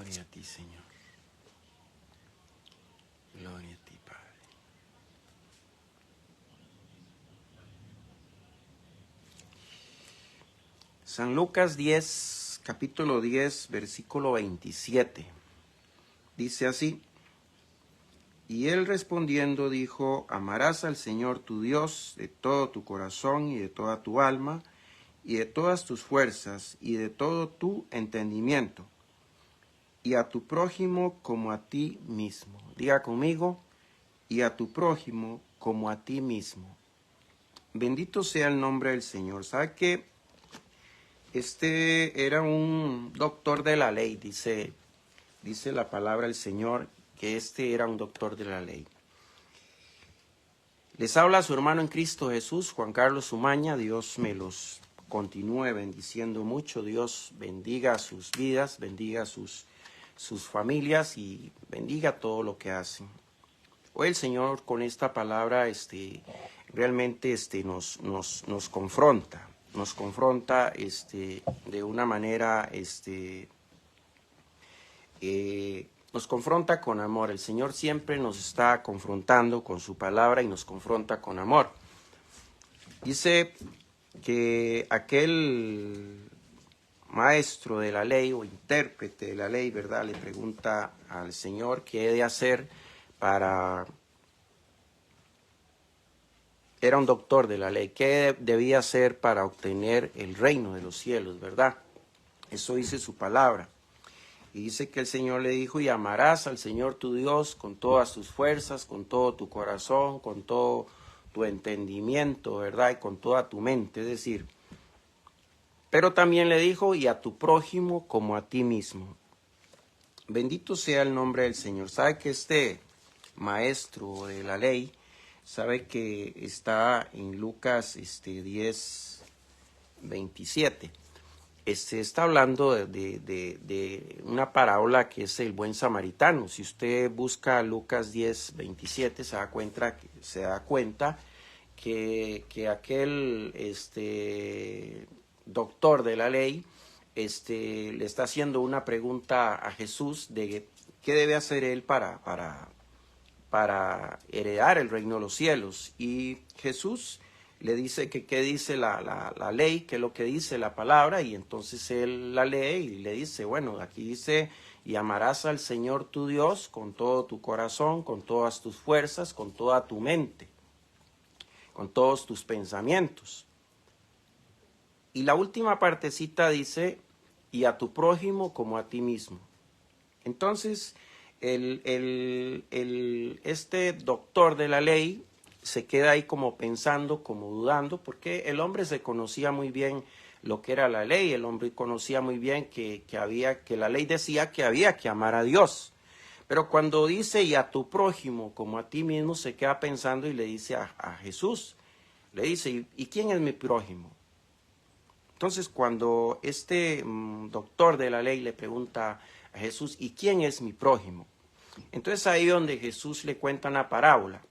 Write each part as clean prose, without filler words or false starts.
Gloria a ti, Señor. Gloria a ti, Padre. San Lucas 10, capítulo 10, versículo 27. Dice así: Y él respondiendo dijo: Amarás al Señor tu Dios de todo tu corazón y de toda tu alma y de todas tus fuerzas y de todo tu entendimiento, y a tu prójimo como a ti mismo. Diga conmigo: y a tu prójimo como a ti mismo. Bendito sea el nombre del Señor. ¿Sabe que este era un doctor de la ley? Dice la palabra del Señor que este era un doctor de la ley. Les habla su hermano en Cristo Jesús, Juan Carlos Umaña. Dios me los continúe bendiciendo mucho. Dios bendiga sus vidas, bendiga sus familias y bendiga todo lo que hacen. Hoy el Señor con esta palabra realmente nos confronta. Nos confronta de una manera, nos confronta con amor. El Señor siempre nos está confrontando con su palabra y nos confronta con amor. Dice que aquel maestro de la ley o intérprete de la ley, ¿verdad?, le pregunta al Señor qué he de hacer para... Era un doctor de la ley. ¿Qué debía hacer para obtener el reino de los cielos, verdad? Eso dice su palabra. Y dice que el Señor le dijo: y amarás al Señor tu Dios con todas tus fuerzas, con todo tu corazón, con todo tu entendimiento, ¿verdad? Y con toda tu mente. Es decir, pero también le dijo: y a tu prójimo como a ti mismo. Bendito sea el nombre del Señor. ¿Sabe que este maestro de la ley, sabe que está en Lucas 10, 27? Está hablando de una parábola que es el buen samaritano. Si usted busca Lucas 10, 27, se da cuenta que aquel doctor de la ley le está haciendo una pregunta a Jesús de qué debe hacer él para heredar el reino de los cielos. Y Jesús le dice que qué dice la ley, qué es lo que dice la palabra, y entonces él la lee y le dice: bueno, aquí dice: y amarás al Señor tu Dios con todo tu corazón, con todas tus fuerzas, con toda tu mente, con todos tus pensamientos. Y la última partecita dice: y a tu prójimo como a ti mismo. Entonces, este doctor de la ley se queda ahí como pensando, como dudando, porque el hombre se conocía muy bien lo que era la ley. El hombre conocía muy bien que la ley decía que había que amar a Dios. Pero cuando dice: y a tu prójimo como a ti mismo, se queda pensando y le dice a Jesús, le dice: ¿y quién es mi prójimo? Entonces, cuando este doctor de la ley le pregunta a Jesús: ¿y quién es mi prójimo? Entonces ahí donde Jesús le cuenta una parábola.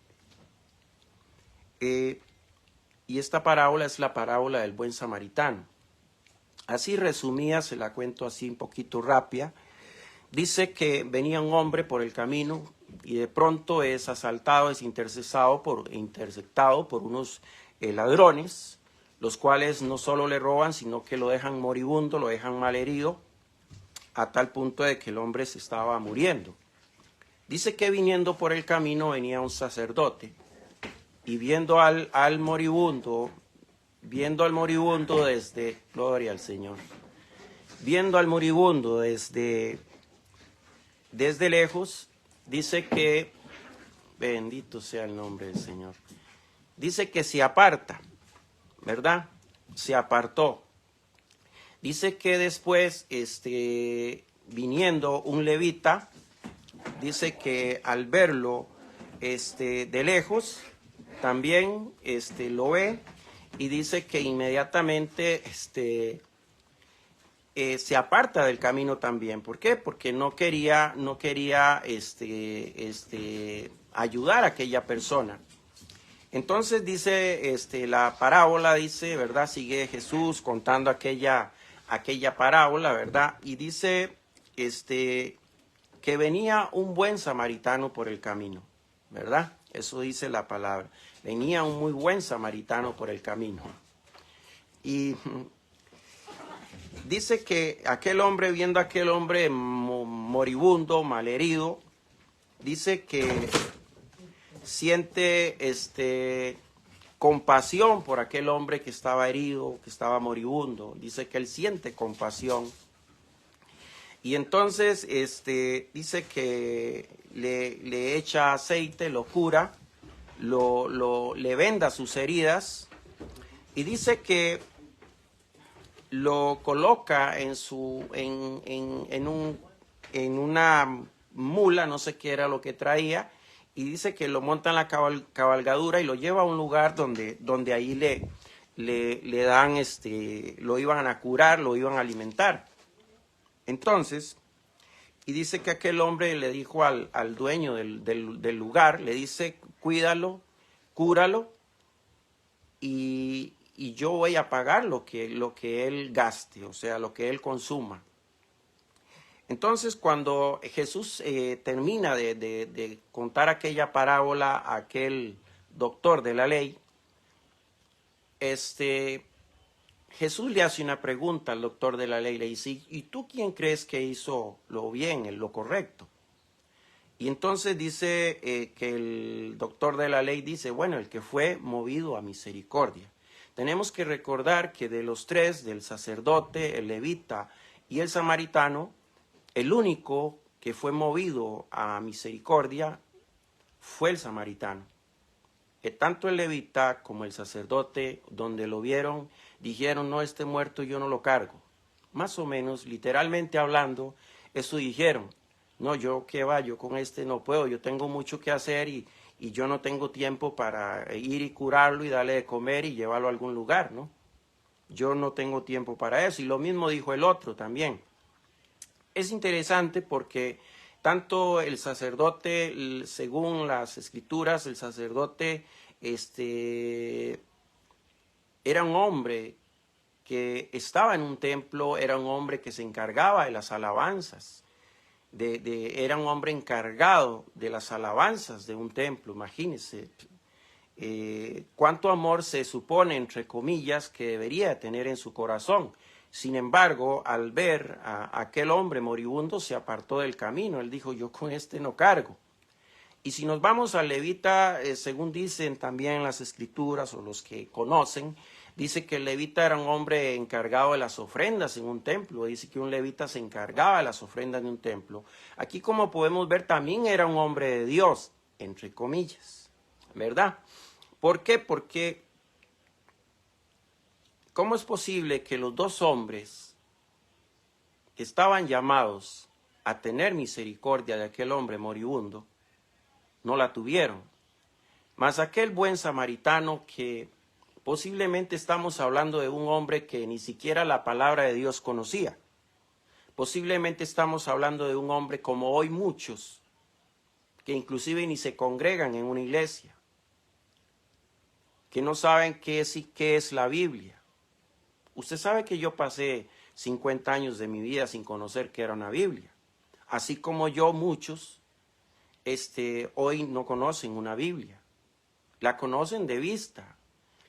Y esta parábola es la parábola del buen samaritano. Así resumida, se la cuento así un poquito rápida. Dice que venía un hombre por el camino y de pronto es asaltado, es interceptado por unos ladrones, los cuales no solo le roban, sino que lo dejan moribundo, lo dejan malherido, a tal punto de que el hombre se estaba muriendo. Dice que viniendo por el camino venía un sacerdote y viendo al moribundo desde, gloria al Señor, viendo al moribundo desde lejos, dice que, bendito sea el nombre del Señor, dice que se aparta, ¿verdad? Se apartó. Dice que después, viniendo un levita, dice que al verlo de lejos, también lo ve, y dice que inmediatamente se aparta del camino también. ¿Por qué? Porque no quería ayudar a aquella persona. Entonces dice la parábola, dice, ¿verdad? Sigue Jesús contando aquella parábola, ¿verdad? Y dice que venía un buen samaritano por el camino, ¿verdad? Eso dice la palabra. Venía un muy buen samaritano por el camino. Y dice que aquel hombre, viendo a aquel hombre moribundo, malherido, dice que siente compasión por aquel hombre que estaba herido, que estaba moribundo. Dice que él siente compasión. Y entonces dice que le echa aceite, lo cura, le venda sus heridas y dice que lo coloca en una mula, no sé qué era lo que traía, y dice que lo monta en la cabalgadura y lo lleva a un lugar donde ahí le dan, lo iban a curar, lo iban a alimentar. Entonces, y dice que aquel hombre le dijo al dueño del lugar, le dice, cuídalo, cúralo, y yo voy a pagar lo que él gaste, o sea, lo que él consuma. Entonces, cuando Jesús termina de contar aquella parábola a aquel doctor de la ley, Jesús le hace una pregunta al doctor de la ley, le dice, ¿y tú quién crees que hizo lo bien, lo correcto? Y entonces dice que el doctor de la ley dice, bueno, el que fue movido a misericordia. Tenemos que recordar que de los tres, del sacerdote, el levita y el samaritano, el único que fue movido a misericordia fue el samaritano. Tanto el levita como el sacerdote, donde lo vieron, dijeron, no, este muerto yo no lo cargo. Más o menos, literalmente hablando, eso dijeron. No, yo qué va, yo con este no puedo, yo tengo mucho que hacer y yo no tengo tiempo para ir y curarlo y darle de comer y llevarlo a algún lugar, ¿no? Yo no tengo tiempo para eso. Y lo mismo dijo el otro también. Es interesante porque tanto el sacerdote, según las escrituras, el sacerdote era un hombre que estaba en un templo, era un hombre que se encargaba de las alabanzas, era un hombre encargado de las alabanzas de un templo, imagínense. Cuánto amor se supone, entre comillas, que debería tener en su corazón. Sin embargo, al ver a aquel hombre moribundo, se apartó del camino. Él dijo, yo con este no cargo. Y si nos vamos al levita, según dicen también las escrituras o los que conocen, dice que el levita era un hombre encargado de las ofrendas en un templo. Dice que un levita se encargaba de las ofrendas de un templo. Aquí, como podemos ver, también era un hombre de Dios, entre comillas, ¿verdad? ¿Por qué? Porque ¿cómo es posible que los dos hombres que estaban llamados a tener misericordia de aquel hombre moribundo no la tuvieron? Mas aquel buen samaritano, que posiblemente estamos hablando de un hombre que ni siquiera la palabra de Dios conocía. Posiblemente estamos hablando de un hombre como hoy muchos, que inclusive ni se congregan en una iglesia, que no saben qué es la Biblia. Usted sabe que yo pasé 50 años de mi vida sin conocer qué era una Biblia. Así como yo, muchos hoy no conocen una Biblia. La conocen de vista.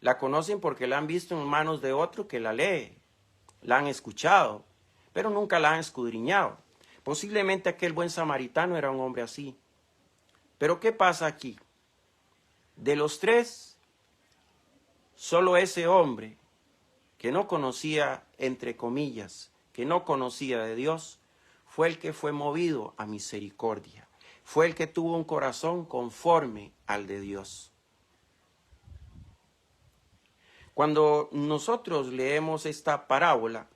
La conocen porque la han visto en manos de otro que la lee. La han escuchado, pero nunca la han escudriñado. Posiblemente aquel buen samaritano era un hombre así. Pero ¿qué pasa aquí? De los tres, solo ese hombre que no conocía, entre comillas, que no conocía de Dios, fue el que fue movido a misericordia. Fue el que tuvo un corazón conforme al de Dios. Cuando nosotros leemos esta parábola,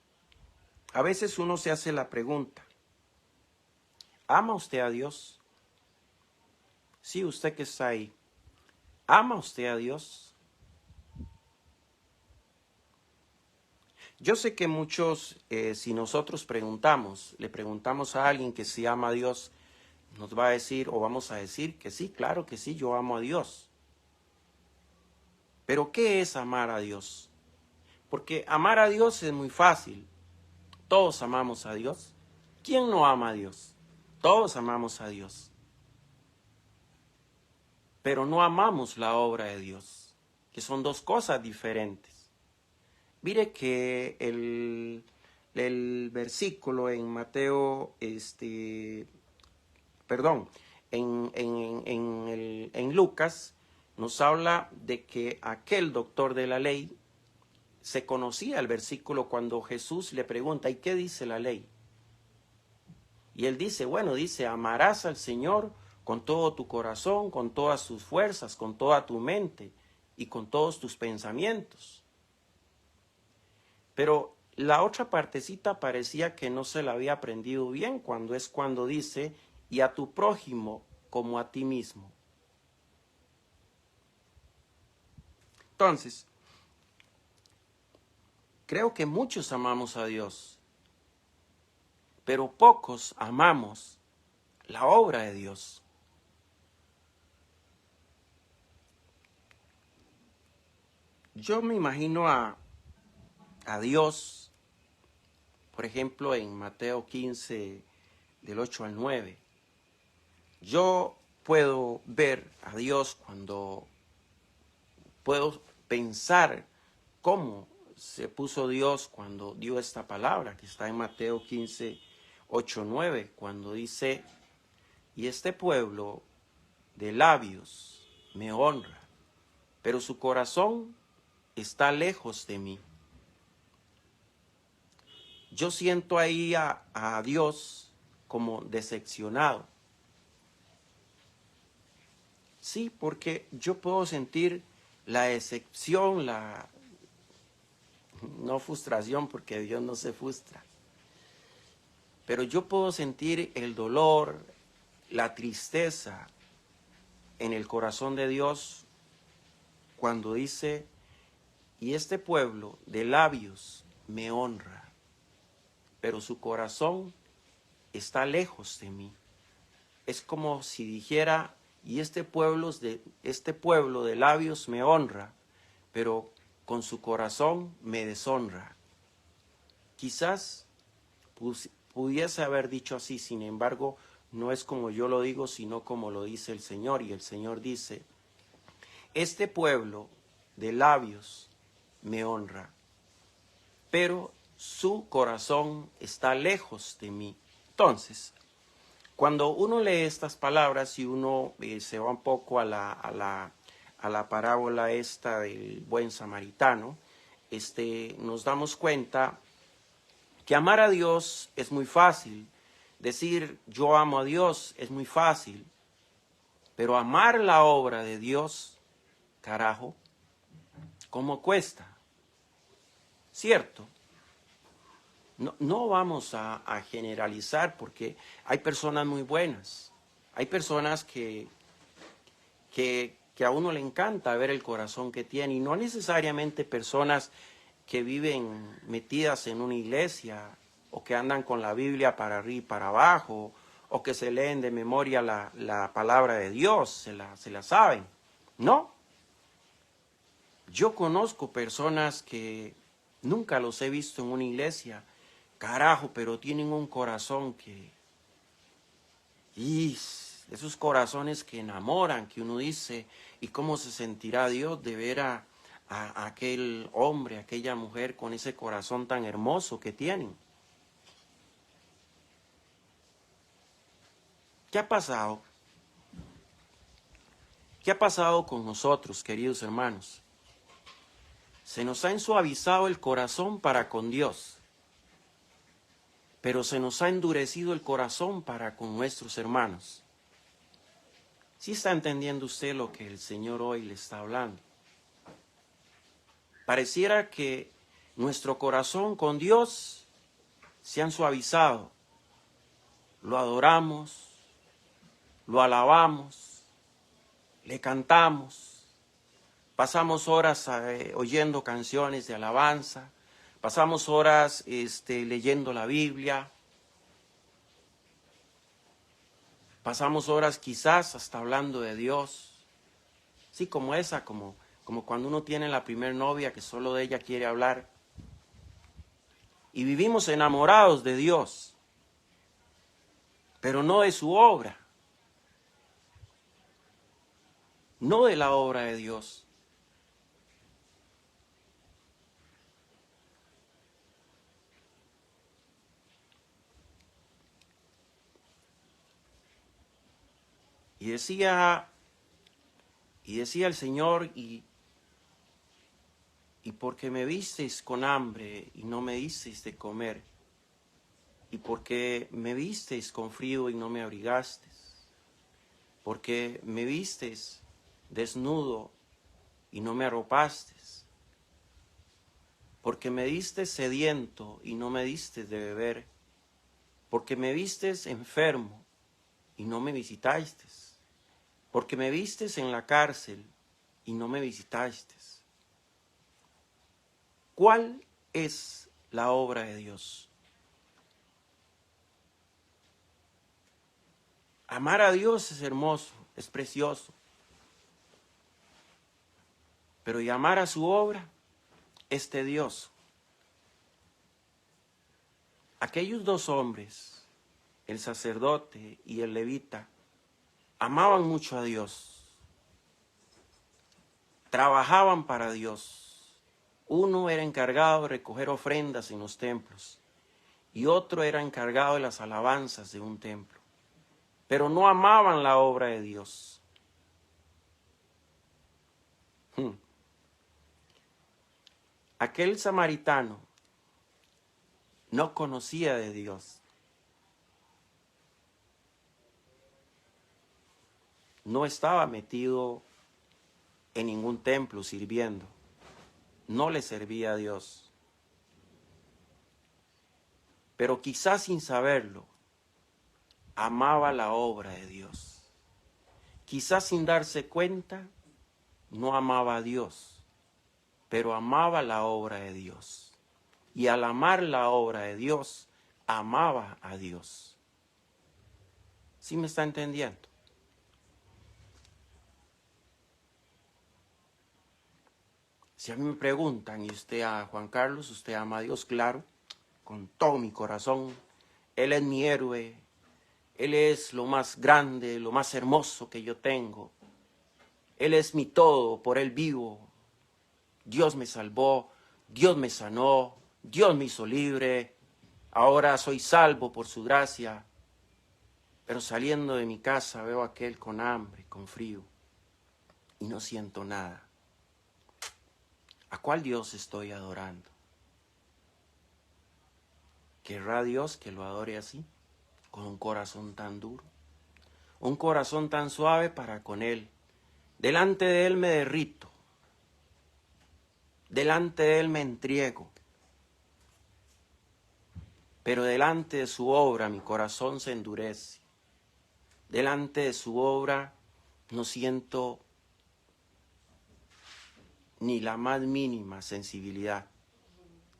a veces uno se hace la pregunta, ¿ama usted a Dios? Sí, usted que está ahí, ¿ama usted a Dios? Yo sé que muchos, si nosotros le preguntamos a alguien que si ama a Dios, nos va a decir o vamos a decir que sí, claro que sí, yo amo a Dios. Pero ¿qué es amar a Dios? Porque amar a Dios es muy fácil. Todos amamos a Dios. ¿Quién no ama a Dios? Todos amamos a Dios, pero no amamos la obra de Dios, que son dos cosas diferentes. Mire que el versículo en Mateo, perdón, en Lucas nos habla de que aquel doctor de la ley se conocía el versículo cuando Jesús le pregunta, ¿y qué dice la ley? Y él dice, bueno, dice, amarás al Señor con todo tu corazón, con todas tus fuerzas, con toda tu mente y con todos tus pensamientos. Pero la otra partecita parecía que no se la había aprendido bien cuando dice, y a tu prójimo como a ti mismo. Entonces, creo que muchos amamos a Dios, pero pocos amamos la obra de Dios. Yo me imagino a Dios, por ejemplo, en Mateo 15, del 8 al 9. Yo puedo ver a Dios cuando puedo pensar cómo se puso Dios cuando dio esta palabra, que está en Mateo 15, 8, 9, cuando dice, y este pueblo de labios me honra, pero su corazón está lejos de mí. Yo siento ahí a Dios como decepcionado. Sí, porque yo puedo sentir la decepción, no frustración, porque Dios no se frustra. Pero yo puedo sentir el dolor, la tristeza en el corazón de Dios cuando dice, y este pueblo de labios me honra, pero su corazón está lejos de mí. Es como si dijera, y este pueblo de labios me honra, pero con su corazón me deshonra. Quizás pudiese haber dicho así, sin embargo, no es como yo lo digo, sino como lo dice el Señor. Y el Señor dice, este pueblo de labios me honra, pero su corazón está lejos de mí. Entonces, cuando uno lee estas palabras y uno se va un poco a la parábola esta del buen samaritano, nos damos cuenta que amar a Dios es muy fácil. Decir yo amo a Dios es muy fácil, pero amar la obra de Dios, carajo, ¿cómo cuesta? ¿Cierto? No vamos a generalizar porque hay personas muy buenas, hay personas que a uno le encanta ver el corazón que tiene y no necesariamente personas que viven metidas en una iglesia o que andan con la Biblia para arriba y para abajo o que se leen de memoria la palabra de Dios, se la saben. No, yo conozco personas que nunca los he visto en una iglesia, carajo, pero tienen un corazón y esos corazones que enamoran, que uno dice, ¿y cómo se sentirá Dios de ver a aquel hombre, aquella mujer con ese corazón tan hermoso que tienen? ¿Qué ha pasado? ¿Qué ha pasado con nosotros, queridos hermanos? Se nos ha ensuavizado el corazón para con Dios, pero se nos ha endurecido el corazón para con nuestros hermanos. ¿Sí está entendiendo usted lo que el Señor hoy le está hablando? Pareciera que nuestro corazón con Dios se han suavizado. Lo adoramos, lo alabamos, le cantamos, pasamos horas oyendo canciones de alabanza, pasamos horas leyendo la Biblia, pasamos horas quizás hasta hablando de Dios. Sí, como esa, como cuando uno tiene la primer novia que solo de ella quiere hablar. Y vivimos enamorados de Dios. pero no de su obra, no de la obra de Dios. Y decía el Señor, y porque me visteis con hambre y no me disteis de comer, y porque me visteis con frío y no me abrigasteis, porque me visteis desnudo y no me arropasteis, porque me disteis sediento y no me disteis de beber, porque me visteis enfermo y no me visitasteis, porque me visteis en la cárcel y no me visitasteis. ¿Cuál es la obra de Dios? Amar a Dios es hermoso, es precioso, pero llamar a su obra es tedioso. Aquellos dos hombres, el sacerdote y el levita, amaban mucho a Dios, trabajaban para Dios. Uno era encargado de recoger ofrendas en los templos y otro era encargado de las alabanzas de un templo, pero no amaban la obra de Dios. Aquel samaritano no conocía de Dios, no estaba metido en ningún templo sirviendo, no le servía a Dios, pero quizás sin saberlo, amaba la obra de Dios. Quizás sin darse cuenta, no amaba a Dios, pero amaba la obra de Dios. Y al amar la obra de Dios, amaba a Dios. ¿Sí me está entendiendo? Si a mí me preguntan, ¿y usted a Juan Carlos, usted ama a Dios? Claro, con todo mi corazón. Él es mi héroe, Él es lo más grande, lo más hermoso que yo tengo. Él es mi todo, por Él vivo. Dios me salvó, Dios me sanó, Dios me hizo libre. Ahora soy salvo por su gracia. Pero saliendo de mi casa veo a aquel con hambre, con frío, y no siento nada. ¿A cuál Dios estoy adorando? ¿Querrá Dios que lo adore así, con un corazón tan duro? Un corazón tan suave para con Él. Delante de Él me derrito. Delante de Él me entrego. Pero delante de su obra mi corazón se endurece. Delante de su obra no siento ni la más mínima sensibilidad,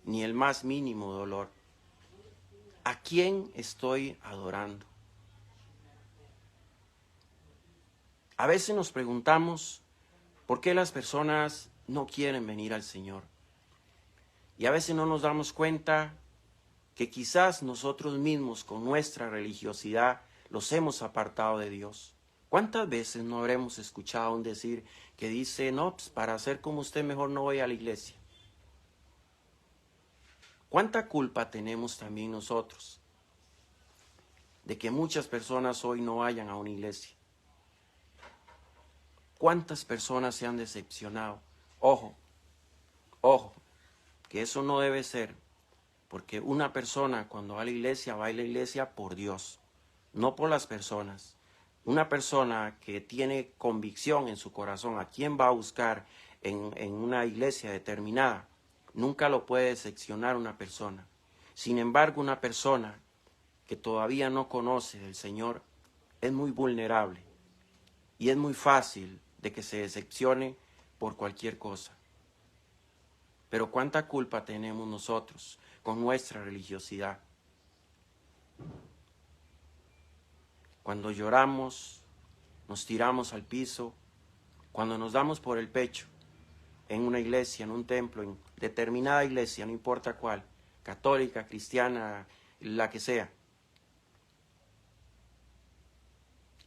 ni el más mínimo dolor. ¿A quién estoy adorando? A veces nos preguntamos por qué las personas no quieren venir al Señor. Y a veces no nos damos cuenta que quizás nosotros mismos con nuestra religiosidad los hemos apartado de Dios. ¿Cuántas veces no habremos escuchado un decir que dice, no, pues para ser como usted mejor no voy a la iglesia? ¿Cuánta culpa tenemos también nosotros de que muchas personas hoy no vayan a una iglesia? ¿Cuántas personas se han decepcionado? Ojo, ojo, que eso no debe ser, porque una persona cuando va a la iglesia por Dios, no por las personas. Una persona que tiene convicción en su corazón a quién va a buscar en una iglesia determinada, nunca lo puede decepcionar una persona. Sin embargo, una persona que todavía no conoce del Señor es muy vulnerable y es muy fácil de que se decepcione por cualquier cosa. Pero cuánta culpa tenemos nosotros con nuestra religiosidad. Cuando lloramos, nos tiramos al piso, cuando nos damos por el pecho en una iglesia, en un templo, en determinada iglesia, no importa cuál, católica, cristiana, la que sea.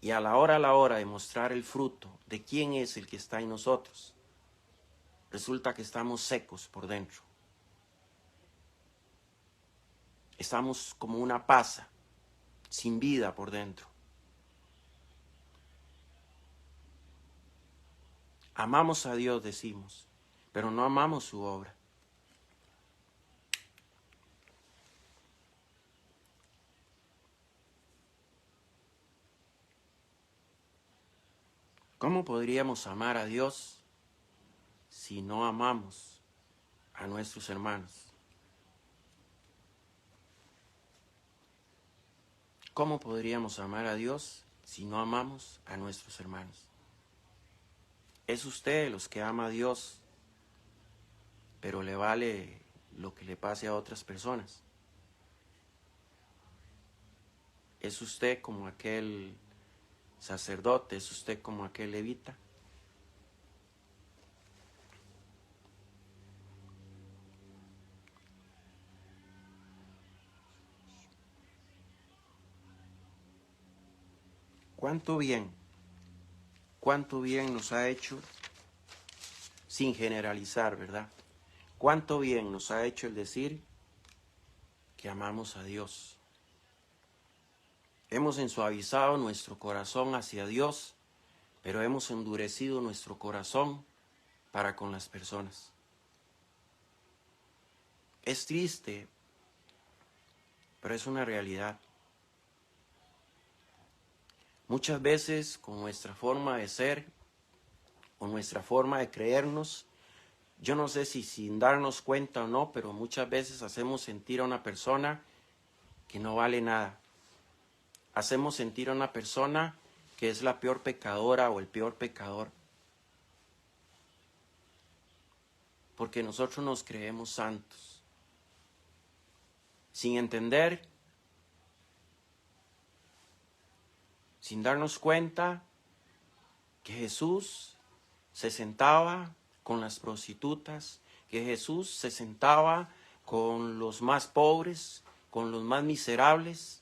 Y a la hora de mostrar el fruto de quién es el que está en nosotros, resulta que estamos secos por dentro. Estamos como una pasa, sin vida por dentro. Amamos a Dios, decimos, pero no amamos su obra. ¿Cómo podríamos amar a Dios si no amamos a nuestros hermanos? ¿Cómo podríamos amar a Dios si no amamos a nuestros hermanos? Es usted los que ama a Dios, pero le vale lo que le pase a otras personas. Es usted como aquel sacerdote, es usted como aquel levita. Cuánto bien nos ha hecho, sin generalizar, ¿verdad? Cuánto bien nos ha hecho el decir que amamos a Dios. Hemos ensuavizado nuestro corazón hacia Dios, pero hemos endurecido nuestro corazón para con las personas. Es triste, pero es una realidad. Muchas veces con nuestra forma de ser, con nuestra forma de creernos, yo no sé si sin darnos cuenta o no, pero muchas veces hacemos sentir a una persona que no vale nada. Hacemos sentir a una persona que es la peor pecadora o el peor pecador. Porque nosotros nos creemos santos. Sin entender, sin darnos cuenta que Jesús se sentaba con las prostitutas, que Jesús se sentaba con los más pobres, con los más miserables,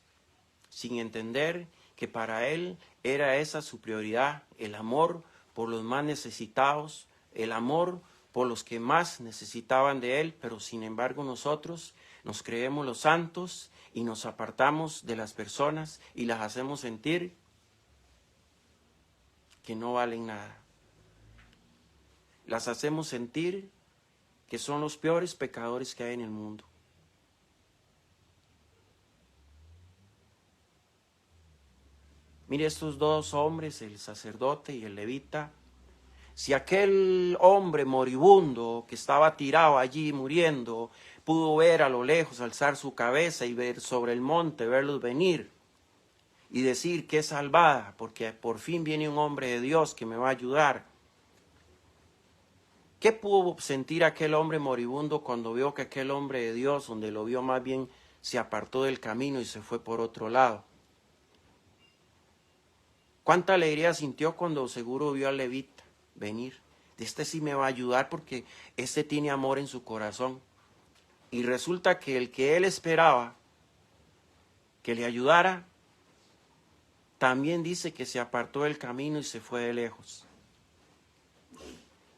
sin entender que para Él era esa su prioridad, el amor por los más necesitados, el amor por los que más necesitaban de Él, pero sin embargo nosotros nos creemos los santos y nos apartamos de las personas y las hacemos sentir que no valen nada. Las hacemos sentir que son los peores pecadores que hay en el mundo. Mire estos dos hombres, el sacerdote y el levita. Si aquel hombre moribundo que estaba tirado allí muriendo pudo ver a lo lejos, alzar su cabeza y ver sobre el monte, verlos venir y decir que es salvada, porque por fin viene un hombre de Dios que me va a ayudar. ¿Qué pudo sentir aquel hombre moribundo cuando vio que aquel hombre de Dios, donde lo vio más bien, se apartó del camino y se fue por otro lado? ¿Cuánta alegría sintió cuando seguro vio al levita venir? Este sí me va a ayudar porque este tiene amor en su corazón. Y resulta que el que él esperaba que le ayudara, también dice que se apartó del camino y se fue de lejos.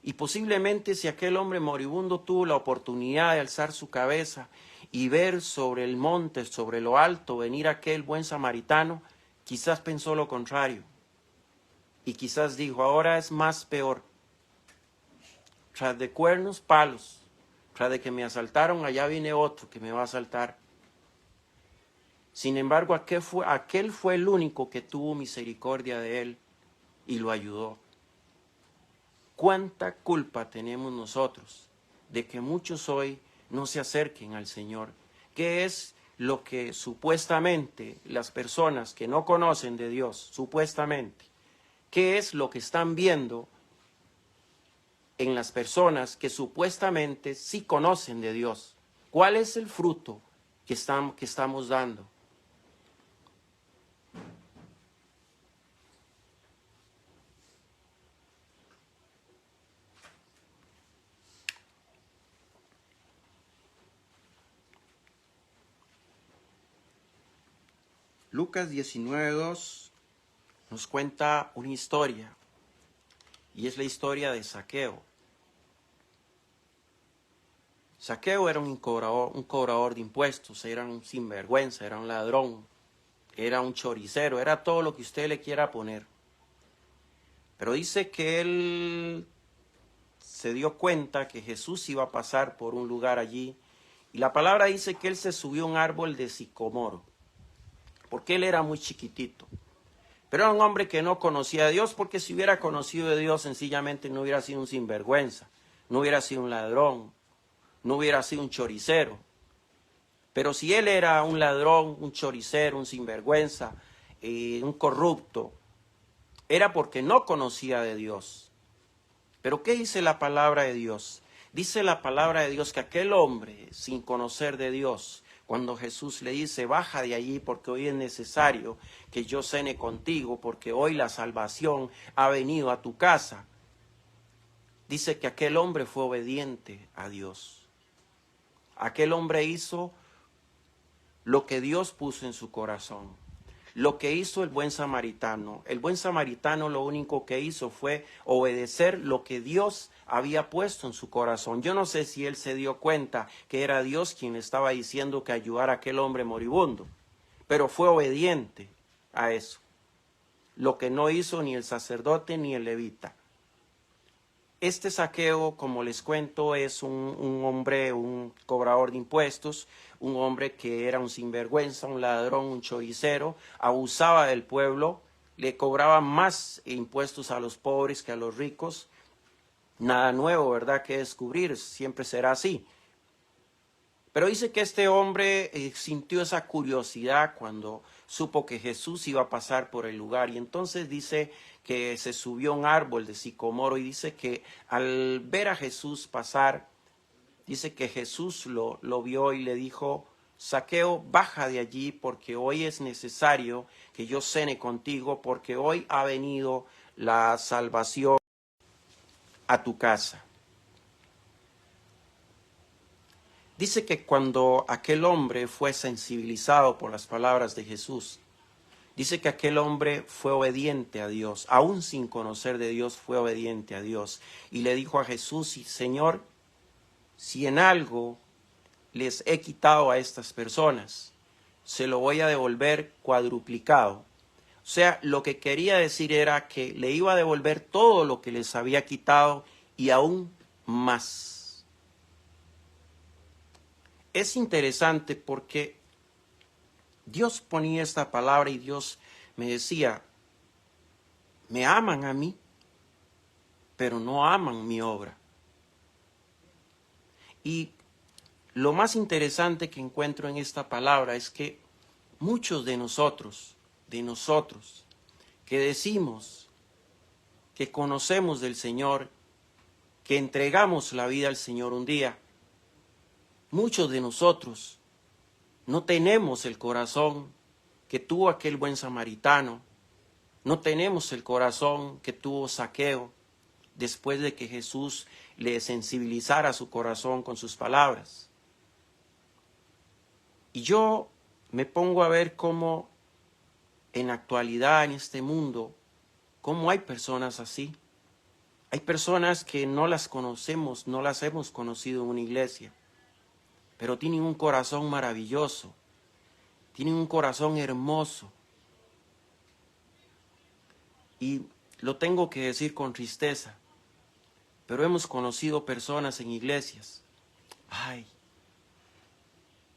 Y posiblemente si aquel hombre moribundo tuvo la oportunidad de alzar su cabeza y ver sobre el monte, sobre lo alto, venir aquel buen samaritano, quizás pensó lo contrario. Y quizás dijo, ahora es más peor. Tras de cuernos, palos. Tras de que me asaltaron, allá viene otro que me va a asaltar. Sin embargo, aquel fue el único que tuvo misericordia de él y lo ayudó. ¿Cuánta culpa tenemos nosotros de que muchos hoy no se acerquen al Señor? ¿Qué es lo que supuestamente las personas que no conocen de Dios, supuestamente, qué es lo que están viendo en las personas que supuestamente sí conocen de Dios? ¿Cuál es el fruto que estamos dando? Lucas 19:2 nos cuenta una historia, y es la historia de Zaqueo. Zaqueo era un cobrador de impuestos, era un sinvergüenza, era un ladrón, era un choricero, era todo lo que usted le quiera poner. Pero dice que él se dio cuenta que Jesús iba a pasar por un lugar allí, y la palabra dice que él se subió a un árbol de sicomoro, porque él era muy chiquitito. Pero era un hombre que no conocía a Dios, porque si hubiera conocido a Dios, sencillamente no hubiera sido un sinvergüenza, no hubiera sido un ladrón, no hubiera sido un choricero. Pero si él era un ladrón, un choricero, un sinvergüenza, un corrupto, era porque no conocía de Dios. Pero ¿qué dice la palabra de Dios? Dice la palabra de Dios que aquel hombre, sin conocer de Dios, cuando Jesús le dice, baja de allí porque hoy es necesario que yo cene contigo, porque hoy la salvación ha venido a tu casa. Dice que aquel hombre fue obediente a Dios. Aquel hombre hizo lo que Dios puso en su corazón. Lo que hizo el buen samaritano. El buen samaritano lo único que hizo fue obedecer lo que Dios había puesto en su corazón. Yo no sé si él se dio cuenta que era Dios quien estaba diciendo que ayudara a aquel hombre moribundo, pero fue obediente a eso. Lo que no hizo ni el sacerdote ni el levita. Este Zaqueo, como les cuento, es un hombre, un cobrador de impuestos, un hombre que era un sinvergüenza, un ladrón, un choricero, abusaba del pueblo, le cobraba más impuestos a los pobres que a los ricos. Nada nuevo, ¿verdad?, que descubrir, siempre será así. Pero dice que este hombre sintió esa curiosidad cuando supo que Jesús iba a pasar por el lugar, y entonces dice que se subió a un árbol de sicomoro, y dice que al ver a Jesús pasar, dice que Jesús lo vio y le dijo, Zaqueo, baja de allí porque hoy es necesario que yo cene contigo, porque hoy ha venido la salvación a tu casa. Dice que cuando aquel hombre fue sensibilizado por las palabras de Jesús, dice que aquel hombre fue obediente a Dios, aún sin conocer de Dios, fue obediente a Dios. Y le dijo a Jesús, Señor, si en algo les he quitado a estas personas, se lo voy a devolver cuadruplicado. O sea, lo que quería decir era que le iba a devolver todo lo que les había quitado y aún más. Es interesante porque Dios ponía esta palabra y Dios me decía, me aman a mí, pero no aman mi obra. Y lo más interesante que encuentro en esta palabra es que muchos de nosotros, que decimos que conocemos del Señor, que entregamos la vida al Señor un día, muchos de nosotros no tenemos el corazón que tuvo aquel buen samaritano, no tenemos el corazón que tuvo Zaqueo después de que Jesús le sensibilizara su corazón con sus palabras. Y yo me pongo a ver cómo en la actualidad, en este mundo, cómo hay personas así. Hay personas que no las conocemos, no las hemos conocido en una iglesia, pero tienen un corazón maravilloso, tienen un corazón hermoso. Y lo tengo que decir con tristeza, pero hemos conocido personas en iglesias,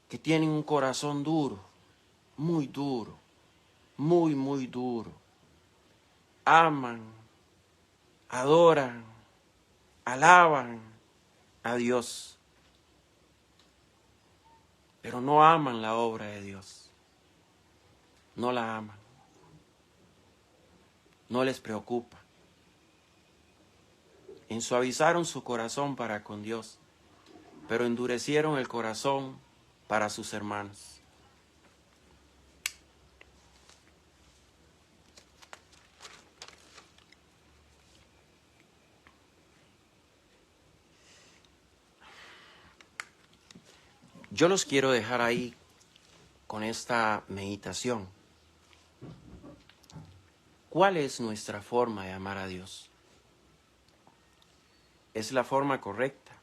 que tienen un corazón duro, muy duro, muy duro. Aman, adoran, alaban a Dios, pero no aman la obra de Dios. No la aman. No les preocupa. Ensuavizaron su corazón para con Dios, pero endurecieron el corazón para sus hermanos. Yo los quiero dejar ahí con esta meditación. ¿Cuál es nuestra forma de amar a Dios? ¿Es la forma correcta?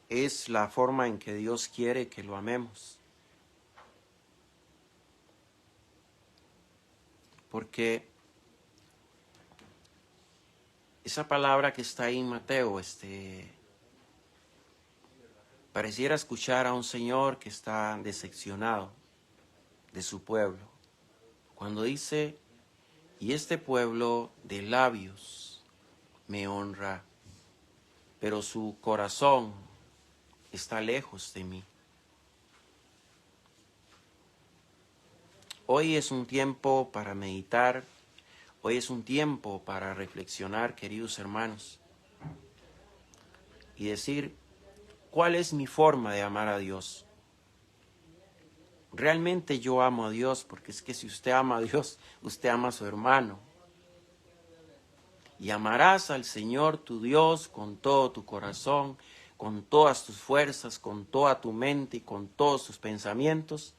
¿Es la forma en que Dios quiere que lo amemos? Porque esa palabra que está ahí en Mateo, pareciera escuchar a un Señor que está decepcionado de su pueblo. Cuando dice, y este pueblo de labios me honra, pero su corazón está lejos de mí. Hoy es un tiempo para meditar, hoy es un tiempo para reflexionar, queridos hermanos, y decir, ¿cuál es mi forma de amar a Dios? Realmente yo amo a Dios, porque es que si usted ama a Dios, usted ama a su hermano. Y amarás al Señor tu Dios con todo tu corazón, con todas tus fuerzas, con toda tu mente y con todos tus pensamientos,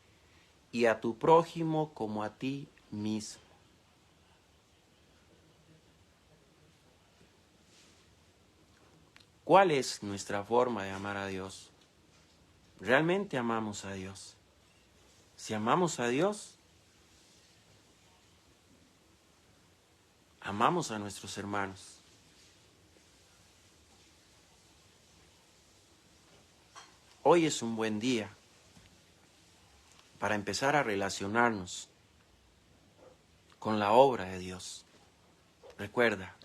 y a tu prójimo como a ti mismo. ¿Cuál es nuestra forma de amar a Dios? ¿Realmente amamos a Dios? Si amamos a Dios, amamos a nuestros hermanos. Hoy es un buen día para empezar a relacionarnos con la obra de Dios. Recuerda,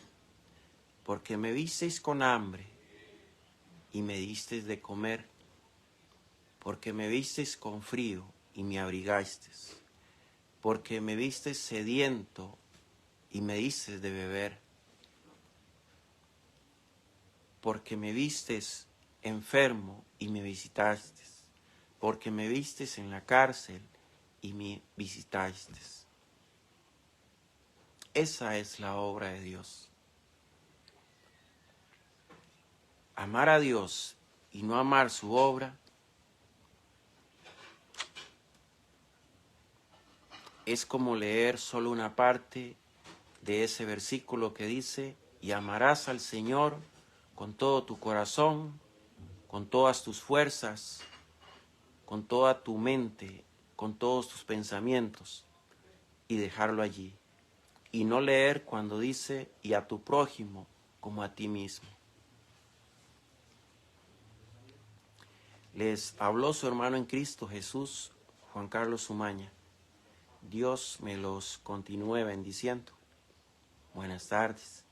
porque me visteis con hambre y me disteis de comer, porque me visteis con frío y me abrigasteis, porque me visteis sediento y me disteis de beber, porque me visteis enfermo y me visitasteis, porque me visteis en la cárcel y me visitasteis. Esa es la obra de Dios. Amar a Dios y no amar su obra es como leer solo una parte de ese versículo que dice, y amarás al Señor con todo tu corazón, con todas tus fuerzas, con toda tu mente, con todos tus pensamientos, y dejarlo allí. Y no leer cuando dice, y a tu prójimo como a ti mismo. Les habló su hermano en Cristo Jesús, Juan Carlos Umaña. Dios me los continúe bendiciendo. Buenas tardes.